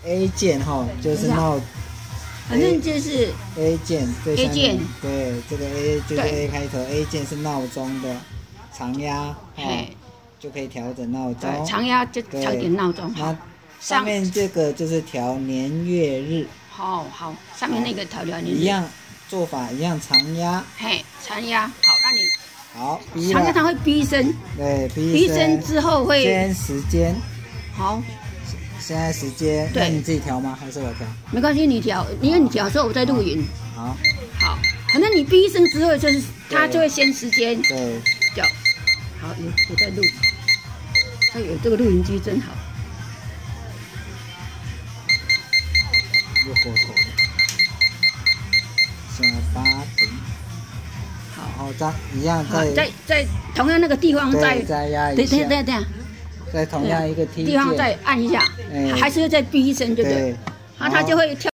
A 键哈，就是闹，反正就是 A 键，对 A 键，对，这个 A 就是 A 开头 ，A 键是闹钟的长压，就可以调整闹钟。长压就调点闹钟。那上面这个就是调年月日。好，上面那个调年月日。一样做法一样，长压。长压。好，那你。好，长压它会逼声。对，逼声之后会。先时间。好。现在时间，那你自己调吗？还是我调？没关系，你调，因为你调的时候我在录影。好，反正你逼一声之后，就是它就会先时间。对，调。好，有在录。有这个录音机真好。又过头了。现在8点。好，然后再一样在同样那个地方再压一下。对。在同样一个地方再按一下，还是会再逼一声，对不对？它就会跳。